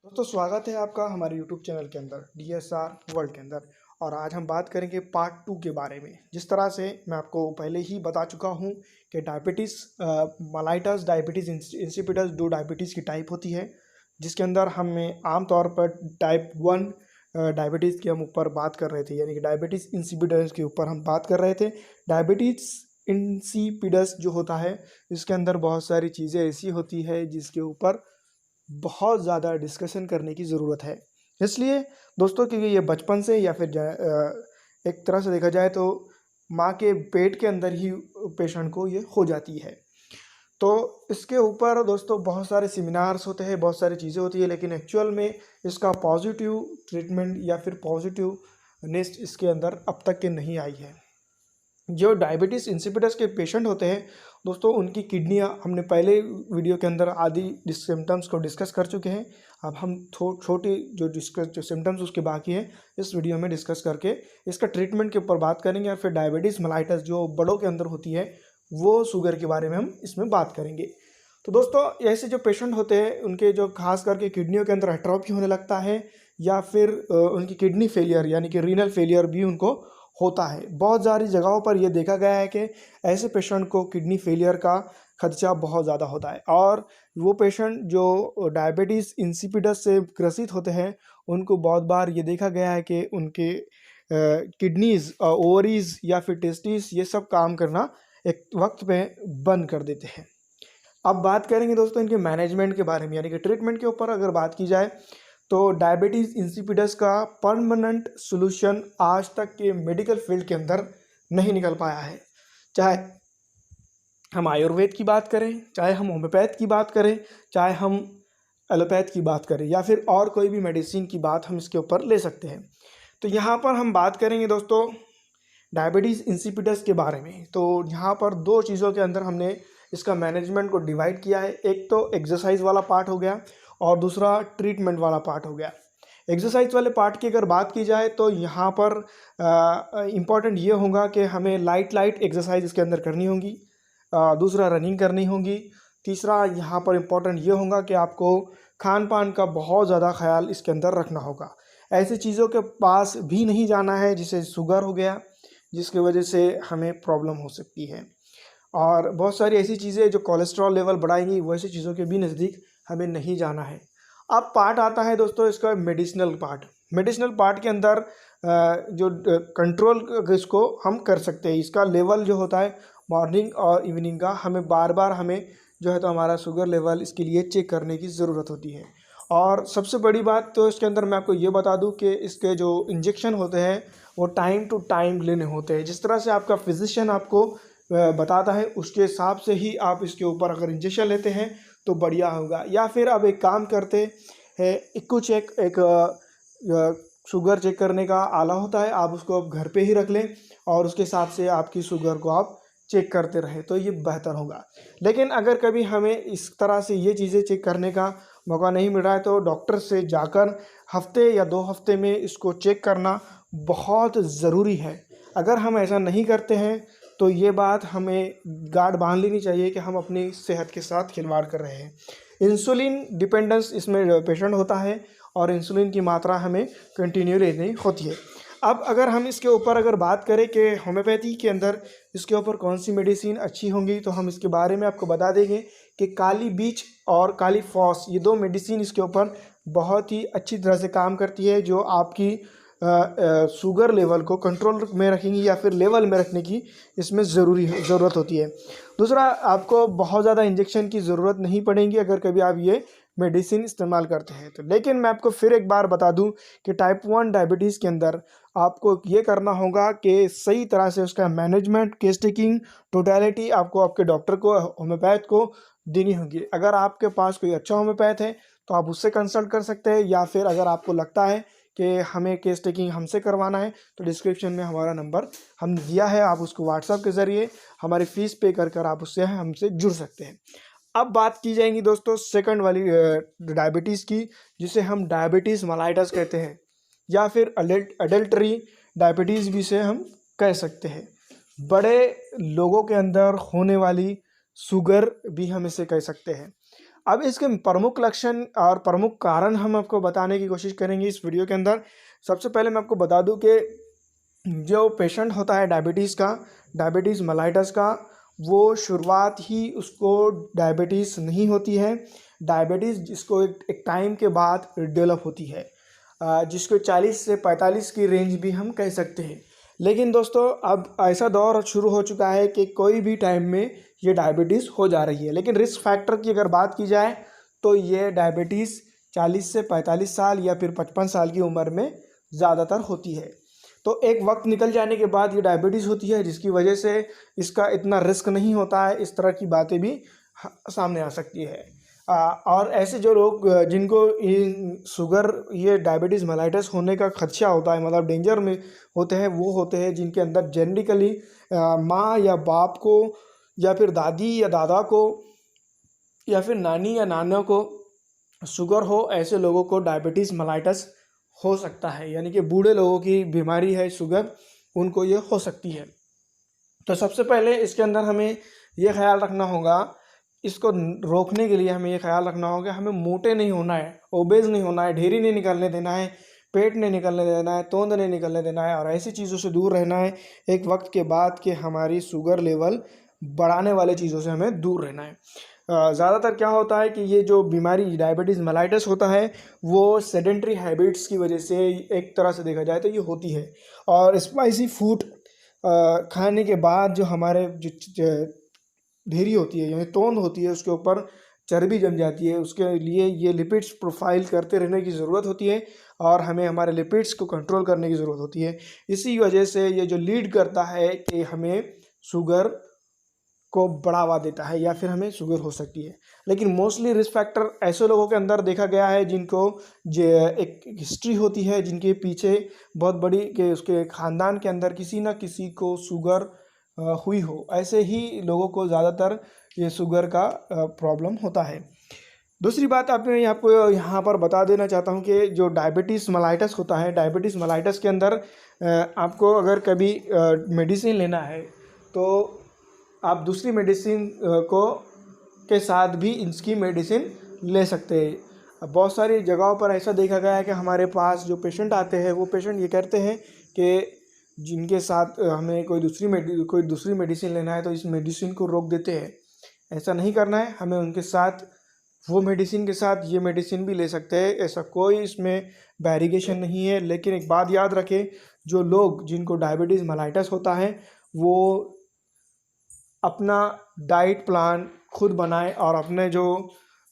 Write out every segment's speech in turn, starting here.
दोस्तों स्वागत है आपका हमारे YouTube चैनल के अंदर DSR वर्ल्ड के अंदर। और आज हम बात करेंगे पार्ट 2 के बारे में। जिस तरह से मैं आपको पहले ही बता चुका हूं कि डायबिटीज़ मेलाइटस डायबिटीज़ इंसिपिडस दो डायबिटीज़ की टाइप होती है, जिसके अंदर हमें आमतौर पर टाइप 1 डायबिटीज़ की हम ऊपर बात कर रहे थे, यानी कि डायबिटीज़ इंसिपिडस के ऊपर हम बात कर रहे थे। डायबिटीज़ इंसिपिडस जो होता है इसके अंदर बहुत सारी चीज़ें ऐसी होती है जिसके ऊपर बहुत ज़्यादा डिस्कशन करने की ज़रूरत है। इसलिए दोस्तों, क्योंकि ये बचपन से या फिर एक तरह से देखा जाए तो माँ के पेट के अंदर ही पेशेंट को ये हो जाती है। तो इसके ऊपर दोस्तों बहुत सारे सेमिनार्स होते हैं, बहुत सारी चीज़ें होती है, लेकिन एक्चुअल में इसका पॉजिटिव ट्रीटमेंट या फिर पॉजिटिव नेस्ट इसके अंदर अब तक के नहीं आई है। जो डायबिटीज़ इंसिपिडस के पेशेंट होते हैं दोस्तों, उनकी किडनियां हमने पहले वीडियो के अंदर आदि सिम्टम्स को डिस्कस कर चुके हैं। अब हम छोटी जो सिम्टम्स उसके बाकी है इस वीडियो में डिस्कस करके इसका ट्रीटमेंट के ऊपर बात करेंगे। और फिर डायबिटीज़ मेलाइटस जो बड़ों के अंदर होती है वो शुगर के बारे में हम इसमें बात करेंगे। तो दोस्तों, ऐसे जो पेशेंट होते हैं उनके जो खास करके किडनियों के अंदर एट्रोफी होने लगता है या फिर उनकी किडनी फेलियर यानी कि रीनल फेलियर भी उनको होता है। बहुत सारी जगहों पर यह देखा गया है कि ऐसे पेशेंट को किडनी फेलियर का खदशा बहुत ज़्यादा होता है। और वो पेशेंट जो डायबिटीज़ इंसिपिडस से ग्रसित होते हैं उनको बहुत बार ये देखा गया है कि उनके किडनीज़, ओवरीज या फिर टेस्टिस ये सब काम करना एक वक्त पे बंद कर देते हैं। अब बात करेंगे दोस्तों इनके मैनेजमेंट के बारे में, यानी कि ट्रीटमेंट के ऊपर अगर बात की जाए तो डायबिटीज़ इंसिपिडस का परमानेंट सॉल्यूशन आज तक के मेडिकल फील्ड के अंदर नहीं निकल पाया है। चाहे हम आयुर्वेद की बात करें, चाहे हम होम्योपैथ की बात करें, चाहे हम एलोपैथ की बात करें या फिर और कोई भी मेडिसिन की बात हम इसके ऊपर ले सकते हैं। तो यहाँ पर हम बात करेंगे दोस्तों डायबिटीज़ इंसिपिडस के बारे में। तो यहाँ पर दो चीज़ों के अंदर हमने इसका मैनेजमेंट को डिवाइड किया है। एक तो एक्सरसाइज वाला पार्ट हो गया और दूसरा ट्रीटमेंट वाला पार्ट हो गया। एक्सरसाइज वाले पार्ट की अगर बात की जाए तो यहाँ पर इम्पॉर्टेंट ये होगा कि हमें लाइट एक्सरसाइज इसके अंदर करनी होगी। दूसरा रनिंग करनी होगी। तीसरा यहाँ पर इम्पॉर्टेंट ये होगा कि आपको खान पान का बहुत ज़्यादा ख्याल इसके अंदर रखना होगा। ऐसी चीज़ों के पास भी नहीं जाना है जिसे शुगर हो गया, जिसकी वजह से हमें प्रॉब्लम हो सकती है। और बहुत सारी ऐसी चीज़ें जो कोलेस्ट्रॉल लेवल बढ़ाएंगी, वैसी चीज़ों के भी नज़दीक हमें नहीं जाना है। अब पार्ट आता है दोस्तों इसका मेडिसिनल पार्ट। मेडिसिनल पार्ट के अंदर जो कंट्रोल इसको हम कर सकते हैं। इसका लेवल जो होता है मॉर्निंग और इवनिंग का, हमें बार बार हमें जो है तो हमारा शुगर लेवल इसके लिए चेक करने की ज़रूरत होती है। और सबसे बड़ी बात तो इसके अंदर मैं आपको ये बता दूं कि इसके जो इंजेक्शन होते हैं वो टाइम टू टाइम लेने होते हैं। जिस तरह से आपका फिजिशियन आपको बताता है उसके हिसाब से ही आप इसके ऊपर अगर इंजेक्शन लेते हैं तो बढ़िया होगा। या फिर आप एक काम करते हैं, कुछ एक शुगर चेक करने का आला होता है, आप उसको आप घर पे ही रख लें और उसके हिसाब से आपकी शुगर को आप चेक करते रहें तो ये बेहतर होगा। लेकिन अगर कभी हमें इस तरह से ये चीज़ें चेक करने का मौका नहीं मिल रहा है तो डॉक्टर से जाकर हफ्ते या 2 हफ्ते में इसको चेक करना बहुत ज़रूरी है। अगर हम ऐसा नहीं करते हैं तो ये बात हमें गांठ बांध लेनी चाहिए कि हम अपनी सेहत के साथ खिलवाड़ कर रहे हैं। इंसुलिन डिपेंडेंस इसमें पेशेंट होता है और इंसुलिन की मात्रा हमें कंटिन्यू लेनी होती है। अब अगर हम इसके ऊपर अगर बात करें कि होम्योपैथी के अंदर इसके ऊपर कौन सी मेडिसिन अच्छी होंगी, तो हम इसके बारे में आपको बता देंगे कि काली बीच और काली फॉस ये 2 मेडिसिन इसके ऊपर बहुत ही अच्छी तरह से काम करती है, जो आपकी शुगर लेवल को कंट्रोल में रखेंगी या फिर लेवल में रखने की इसमें ज़रूरत होती है। दूसरा, आपको बहुत ज़्यादा इंजेक्शन की ज़रूरत नहीं पड़ेगी अगर कभी आप ये मेडिसिन इस्तेमाल करते हैं तो। लेकिन मैं आपको फिर एक बार बता दूं कि टाइप 1 डायबिटीज़ के अंदर आपको ये करना होगा कि सही तरह से उसका मैनेजमेंट, केस टेकिंग, टोटलिटी आपको आपके डॉक्टर को, होम्योपैथ को देनी होगी। अगर आपके पास कोई अच्छा होम्योपैथ है तो आप उससे कंसल्ट कर सकते हैं, या फिर अगर आपको लगता है कि हमें केस टेकिंग हमसे करवाना है तो डिस्क्रिप्शन में हमारा नंबर हमने दिया है, आप उसको व्हाट्सएप के ज़रिए हमारी फ़ीस पे कर आप उससे हमसे जुड़ सकते हैं। अब बात की जाएगी दोस्तों सेकंड वाली डायबिटीज़ की, जिसे हम डायबिटीज़ मेलाइटस कहते हैं या फिर अडल्टरी डायबिटीज़ भी से हम कह सकते हैं। बड़े लोगों के अंदर होने वाली शुगर भी हम इसे कह सकते हैं। अब इसके प्रमुख लक्षण और प्रमुख कारण हम आपको बताने की कोशिश करेंगे इस वीडियो के अंदर। सबसे पहले मैं आपको बता दूं कि जो पेशेंट होता है डायबिटीज़ मेलाइटस का, वो शुरुआत ही उसको डायबिटीज़ नहीं होती है। डायबिटीज़ जिसको एक टाइम के बाद डेवलप होती है, जिसको 40 से 45 की रेंज भी हम कह सकते हैं। लेकिन दोस्तों अब ऐसा दौर शुरू हो चुका है कि कोई भी टाइम में ये डायबिटीज़ हो जा रही है। लेकिन रिस्क फैक्टर की अगर बात की जाए तो ये डायबिटीज़ 40 से 45 साल या फिर 55 साल की उम्र में ज़्यादातर होती है। तो एक वक्त निकल जाने के बाद ये डायबिटीज़ होती है, जिसकी वजह से इसका इतना रिस्क नहीं होता है। इस तरह की बातें भी सामने आ सकती है। और ऐसे जो लोग जिनको शुगर, ये डायबिटीज़ मेलाइटस होने का खदशा होता है, मतलब डेंजर में होते हैं, वो होते हैं जिनके अंदर जेनेटिकली माँ या बाप को या फिर दादी या दादा को या फिर नानी या नाना को शुगर हो। ऐसे लोगों को डायबिटीज़ मेलाइटस हो सकता है, यानी कि बूढ़े लोगों की बीमारी है शुगर, उनको ये हो सकती है। तो सबसे पहले इसके अंदर हमें ये ख्याल रखना होगा, इसको रोकने के लिए हमें ये ख्याल रखना होगा, हमें मोटे नहीं होना है, ओबेज नहीं होना है, ढेरी नहीं निकलने देना है, पेट नहीं निकलने देना है, तोंद नहीं निकलने देना है, और ऐसी चीज़ों से दूर रहना है एक वक्त के बाद कि हमारी शुगर लेवल बढ़ाने वाले चीज़ों से हमें दूर रहना है। ज़्यादातर क्या होता है कि ये जो बीमारी डायबिटीज़ मेलाइटस होता है वो सेडेंट्री हैबिट्स की वजह से, एक तरह से देखा जाए तो ये होती है। और स्पाइसी फूड खाने के बाद जो हमारे जो ढेरी होती है, यानी तोंद होती है, उसके ऊपर चर्बी जम जाती है, उसके लिए ये लिपिड्स प्रोफाइल करते रहने की ज़रूरत होती है और हमें हमारे लिपिड्स को कंट्रोल करने की ज़रूरत होती है। इसी वजह से ये जो लीड करता है कि हमें शुगर को बढ़ावा देता है या फिर हमें शुगर हो सकती है। लेकिन मोस्टली रिस्क फैक्टर ऐसे लोगों के अंदर देखा गया है जिनको एक हिस्ट्री होती है, जिनके पीछे बहुत बड़ी कि उसके ख़ानदान के अंदर किसी ना किसी को शुगर हुई हो। ऐसे ही लोगों को ज़्यादातर ये शुगर का प्रॉब्लम होता है। दूसरी बात मैं आपको यहाँ पर बता देना चाहता हूँ कि जो डायबिटीज़ मेलाइटस होता है, डायबिटीज़ मेलाइटस के अंदर आपको अगर कभी मेडिसिन लेना है तो आप दूसरी मेडिसिन को के साथ भी इसकी मेडिसिन ले सकते हैं। बहुत सारी जगहों पर ऐसा देखा गया है कि हमारे पास जो पेशेंट आते हैं वो पेशेंट ये कहते हैं कि जिनके साथ हमें कोई दूसरी मेडिसिन लेना है तो इस मेडिसिन को रोक देते हैं। ऐसा नहीं करना है, हमें उनके साथ वो मेडिसिन के साथ ये मेडिसिन भी ले सकते हैं। ऐसा कोई इसमें बैरिगेशन नहीं है। लेकिन एक बात याद रखें, जो लोग जिनको डायबिटीज़ मेलाइटस होता है वो अपना डाइट प्लान खुद बनाएं और अपने जो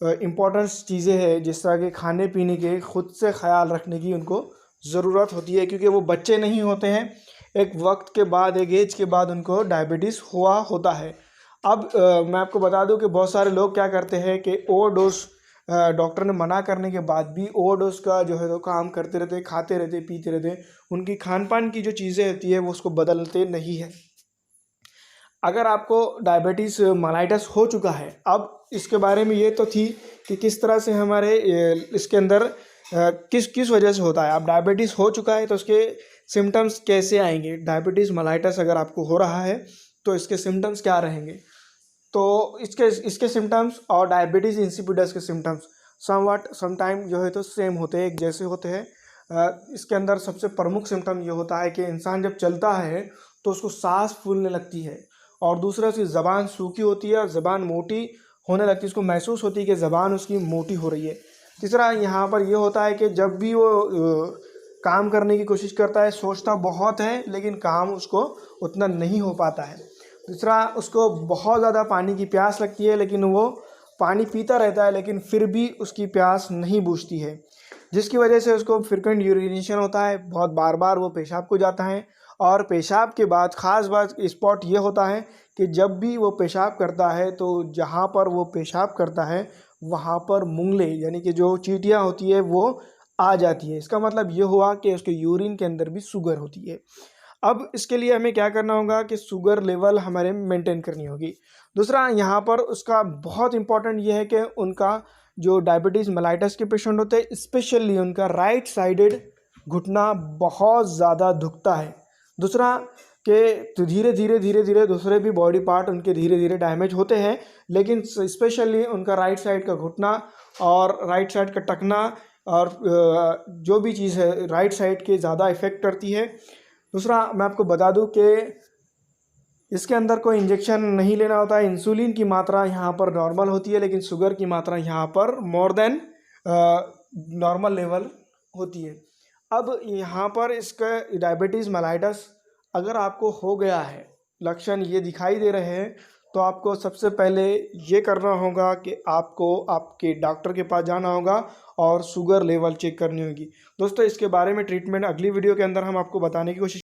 इम्पोर्टेंट्स चीज़ें हैं जिस तरह के खाने पीने के खुद से ख्याल रखने की उनको ज़रूरत होती है, क्योंकि वो बच्चे नहीं होते हैं। एक वक्त के बाद, एक एज के बाद उनको डायबिटीज़ होता है। अब मैं आपको बता दूं कि बहुत सारे लोग क्या करते हैं कि ओवरडोज, डॉक्टर ने मना करने के बाद भी ओवरडोज का जो है तो काम करते रहते, खाते रहते, पीते रहते। उनकी खान पान की जो चीज़ें होती है वो उसको बदलते नहीं है। अगर आपको डायबिटीज़ मेलाइटस हो चुका है, अब इसके बारे में ये तो थी कि किस तरह से हमारे इसके अंदर किस वजह से होता है। अब डायबिटीज़ हो चुका है तो उसके सिम्टम्स कैसे आएंगे। डायबिटीज़ मेलाइटस अगर आपको हो रहा है तो इसके सिम्टम्स क्या रहेंगे। तो इसके सिम्टम्स और डायबिटीज़ इंसिपिडस के सिम्टम्स समटाइम जो है तो सेम होते हैं, एक जैसे होते हैं। इसके अंदर सबसे प्रमुख सिम्टम ये होता है कि इंसान जब चलता है तो उसको सांस फूलने लगती है, और दूसरा उसकी ज़बान सूखी होती है और ज़बान मोटी होने लगती है, उसको महसूस होती है कि ज़बान उसकी मोटी हो रही है। तीसरा यहाँ पर ये होता है कि जब भी वो काम करने की कोशिश करता है, सोचता बहुत है लेकिन काम उसको उतना नहीं हो पाता है। तीसरा, उसको बहुत ज़्यादा पानी की प्यास लगती है लेकिन वो पानी पीता रहता है लेकिन फिर भी उसकी प्यास नहीं बुझती है, जिसकी वजह से उसको फ्रिक्वेंट यूरिनेशन होता है, बहुत बार बार वो पेशाब को जाता है। और पेशाब के बाद ख़ास बात स्पॉट ये होता है कि जब भी वो पेशाब करता है तो जहाँ पर वो पेशाब करता है वहाँ पर मुंगले, यानी कि जो चींटियाँ होती है वो आ जाती है। इसका मतलब ये हुआ कि उसके यूरिन के अंदर भी शुगर होती है। अब इसके लिए हमें क्या करना होगा कि शुगर लेवल हमारे मेंटेन करनी होगी। दूसरा, यहाँ पर उसका बहुत इंपॉर्टेंट ये है कि उनका जो डायबिटीज़ मेलाइटस के पेशेंट होते हैं, स्पेशली उनका राइट साइडेड घुटना बहुत ज़्यादा दुखता है। दूसरा के तो धीरे धीरे दूसरे भी बॉडी पार्ट उनके धीरे धीरे डैमेज होते हैं, लेकिन स्पेशली उनका राइट साइड का घुटना और राइट साइड का टखना और जो भी चीज़ है राइट साइड के ज़्यादा इफ़ेक्ट करती है। दूसरा मैं आपको बता दूं कि इसके अंदर कोई इंजेक्शन नहीं लेना होता है। इंसुलिन की मात्रा यहाँ पर नॉर्मल होती है, लेकिन शुगर की मात्रा यहाँ पर मोर देन नॉर्मल लेवल होती है। अब यहाँ पर इसका डायबिटीज़ मेलाइटस अगर आपको हो गया है, लक्षण ये दिखाई दे रहे हैं, तो आपको सबसे पहले ये करना होगा कि आपको आपके डॉक्टर के पास जाना होगा और शुगर लेवल चेक करनी होगी। दोस्तों इसके बारे में ट्रीटमेंट अगली वीडियो के अंदर हम आपको बताने की कोशिश